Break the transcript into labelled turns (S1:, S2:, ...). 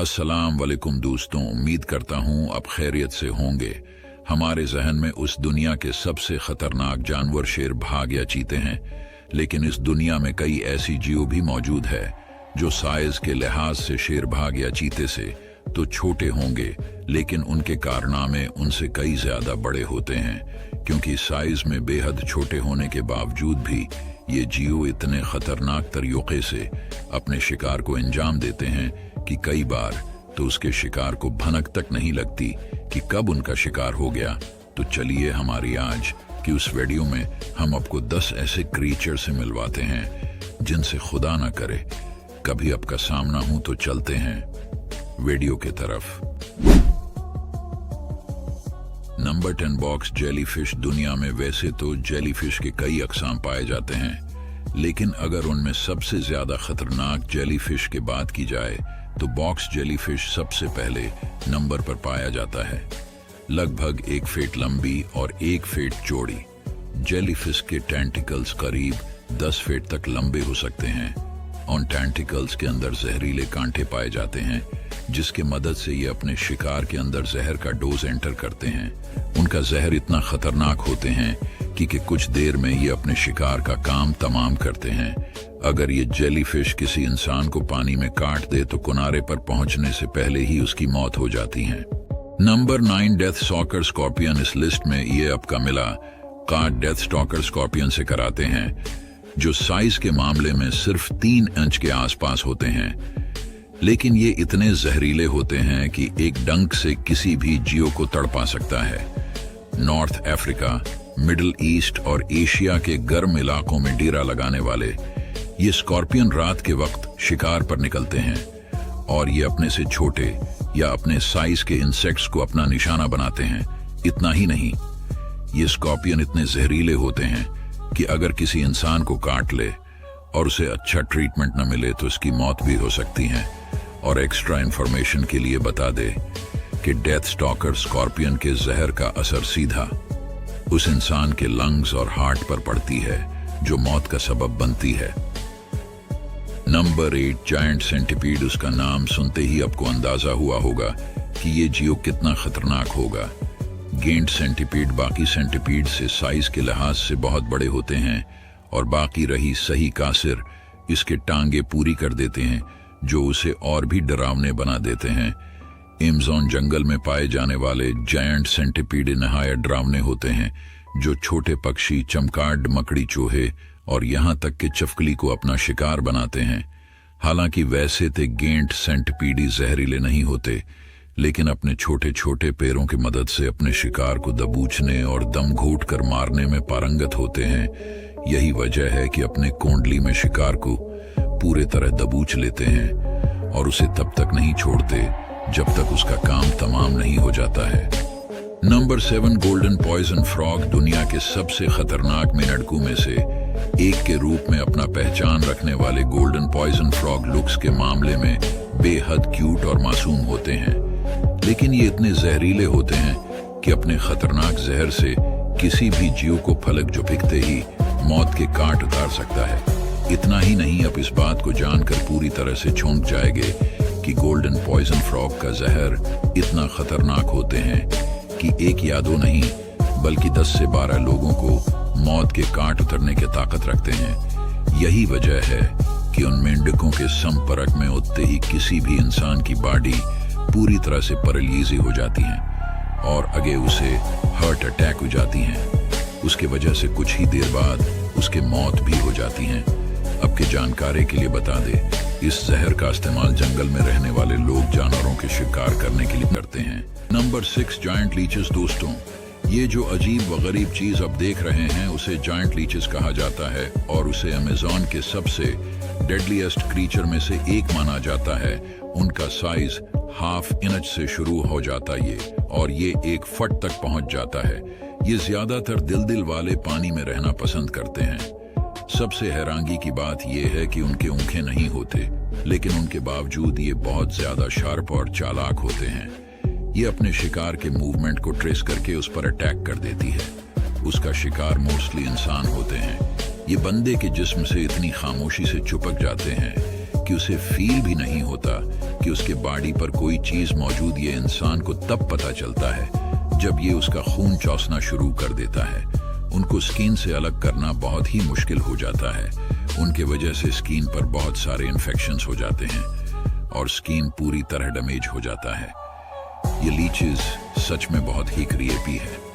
S1: अस्सलाम वालेकुम दोस्तों, उम्मीद करता हूँ आप खैरियत से होंगे। हमारे जहन में उस दुनिया के सबसे खतरनाक जानवर शेर भाग या चीते हैं, लेकिन इस दुनिया में कई ऐसी जीव भी मौजूद है जो साइज के लिहाज से शेर भाग या चीते से तो छोटे होंगे, लेकिन उनके कारनामे उनसे कई ज्यादा बड़े होते हैं। क्योंकि साइज में बेहद छोटे होने के बावजूद भी ये जीव इतने खतरनाक तरीके से अपने शिकार को अंजाम देते हैं कि कई बार तो उसके शिकार को भनक तक नहीं लगती कि कब उनका शिकार हो गया। तो चलिए हमारी आज की उस वीडियो में हम आपको 10 ऐसे क्रीचर से मिलवाते हैं जिनसे खुदा ना करे कभी आपका सामना हो। तो चलते हैं वीडियो की तरफ। Number 10 box jellyfish. दुनिया में वैसे तो जेलीफिश के कई अकसाम पाए जाते हैं, लेकिन अगर उनमें सबसे ज्यादा खतरनाक जेलीफिश की बात की जाए तो बॉक्स जेलीफिश सबसे पहले नंबर पर पाया जाता है। लगभग 1 फीट लंबी और 1 फीट चौड़ी जेलीफिश के टेंटिकल्स करीब 10 फीट तक लंबे हो सकते हैं। उन टेंटिकल्स के अंदर जहरीले कांटे पाए जाते हैं, जिसके मदद से ये अपने शिकार के अंदर जहर का डोज एंटर करते हैं। उनका जहर इतना खतरनाक होते हैं कि कुछ देर में ये अपने शिकार का काम तमाम करते हैं। अगर ये जेलीफिश किसी इंसान को पानी में काट दे तो किनारे पर पहुंचने से पहले ही उसकी मौत हो जाती है। Number 9 death stalker scorpion. इस लिस्ट में ये आपका मिला काट डेथ स्टॉकर स्कॉर्पियन से कराते हैं, जो साइज के मामले में सिर्फ 3 इंच के आसपास होते हैं, लेकिन ये इतने जहरीले होते हैं कि एक डंक से किसी भी जीव को तड़पा सकता है। नॉर्थ अफ्रीका, मिडिल ईस्ट और एशिया के गर्म इलाकों में डेरा लगाने वाले ये स्कॉर्पियन रात के वक्त शिकार पर निकलते हैं और ये अपने से छोटे या अपने साइज के इंसेक्ट्स को अपना निशाना बनाते हैं। इतना ही नहीं, ये स्कॉर्पियन इतने जहरीले होते हैं कि अगर किसी इंसान को काट ले और उसे अच्छा ट्रीटमेंट न मिले तो इसकी मौत भी हो सकती है। और एक्स्ट्रा इंफॉर्मेशन के लिए बता दे कि डेथ स्टॉकर स्कॉर्पियन के जहर का असर सीधा उस इंसान के लंग्स और हार्ट पर पड़ती है, जो मौत का सबब बनती है। Number 8 giant centipede. उसका नाम सुनते ही आपको अंदाजा हुआ होगा कि ये जीव कितना खतरनाक होगा। गेंट सेंटिपीड बाकी सेंटिपीड से साइज के लिहाज से बहुत बड़े होते हैं और बाकी रही सही कासिर इसके टांगे पूरी कर देते हैं, जो उसे और भी डरावने बना देते हैं। एमेज़न जंगल में पाए जाने वाले जायंट सेंटिपीड नहायत डरावने होते हैं, जो छोटे पक्षी, चमगादड़, मकड़ी, चूहे और यहाँ तक कि चपकली को अपना शिकार बनाते हैं। हालांकि वैसे तो गेंट सेंटिपीड जहरीले नहीं होते, लेकिन अपने छोटे छोटे पैरों की मदद से अपने शिकार को दबोचने और दम घोट कर मारने में पारंगत होते हैं। यही वजह है कि अपने कोंडली में शिकार को पूरे तरह दबोच लेते हैं और उसे तब तक नहीं छोड़ते जब तक उसका काम तमाम नहीं हो जाता है। Number 7 golden poison frog. दुनिया के सबसे खतरनाक मेंढकों में से एक के रूप में अपना पहचान रखने वाले गोल्डन पॉइजन फ्रॉग लुक्स के मामले में बेहद क्यूट और मासूम होते हैं, लेकिन ये इतने जहरीले होते हैं कि अपने खतरनाक जहर से किसी भी जीव को फलक झपकते ही मौत के काट उतार सकता है। इतना ही नहीं, आप इस बात को जानकर पूरी तरह से चौंक जाएंगे कि गोल्डन पॉइजन फ्रॉग का जहर इतना खतरनाक होते हैं कि एक या दो नहीं बल्कि 10 से 12 लोगों को मौत के काट उतरने की ताकत रखते हैं। यही वजह है कि उन मेंढकों के संपर्क में उतरते ही किसी भी इंसान की बॉडी पूरी तरह से पैरालिज़ हो जाती है और आगे उसे हार्ट अटैक हो जाती है। उसके वजह से कुछ ही देर बाद उसके मौत भी हो जाती है। अब की जानकारी के लिए बता दे, इस जहर का इस्तेमाल जंगल में रहने वाले लोग जानवरों के शिकार करने के लिए करते हैं। Number 6 giant leches. दोस्तों, ये जो अजीब व गरीब चीज आप देख रहे हैं उसे जायंट लीचेस कहा जाता है और उसे अमेज़न के सबसे डेडलीस्ट क्रीचर में से एक माना जाता है। उनका साइज ½ इंच से शुरू हो जाता है और ये 1 फुट तक पहुंच जाता है। ये ज्यादातर दिल वाले पानी में रहना पसंद करते हैं। सबसे हैरानगी की बात यह है कि उनके आँखें नहीं होते, लेकिन उनके बावजूद ये बहुत ज्यादा शार्प और चालाक होते हैं। ये अपने शिकार के मूवमेंट को ट्रेस करके उस पर अटैक कर देती है। उसका शिकार मोस्टली इंसान होते हैं। ये बंदे के जिस्म से इतनी खामोशी से चिपक जाते हैं जबकि उसे फील भी नहीं होता कि उसके बॉडी पर कोई चीज मौजूद। ये इंसान को तब पता चलता है जब ये उसका खून चूसना शुरू कर देता है। उनको स्किन से अलग करना बहुत ही मुश्किल हो जाता है। उनके वजह से स्किन पर बहुत सारे इन्फेक्शंस हो जाते हैं और स्किन पूरी तरह डैमेज हो जाता है। ये लीचेस सच में बहुत ही क्रिएटिव है।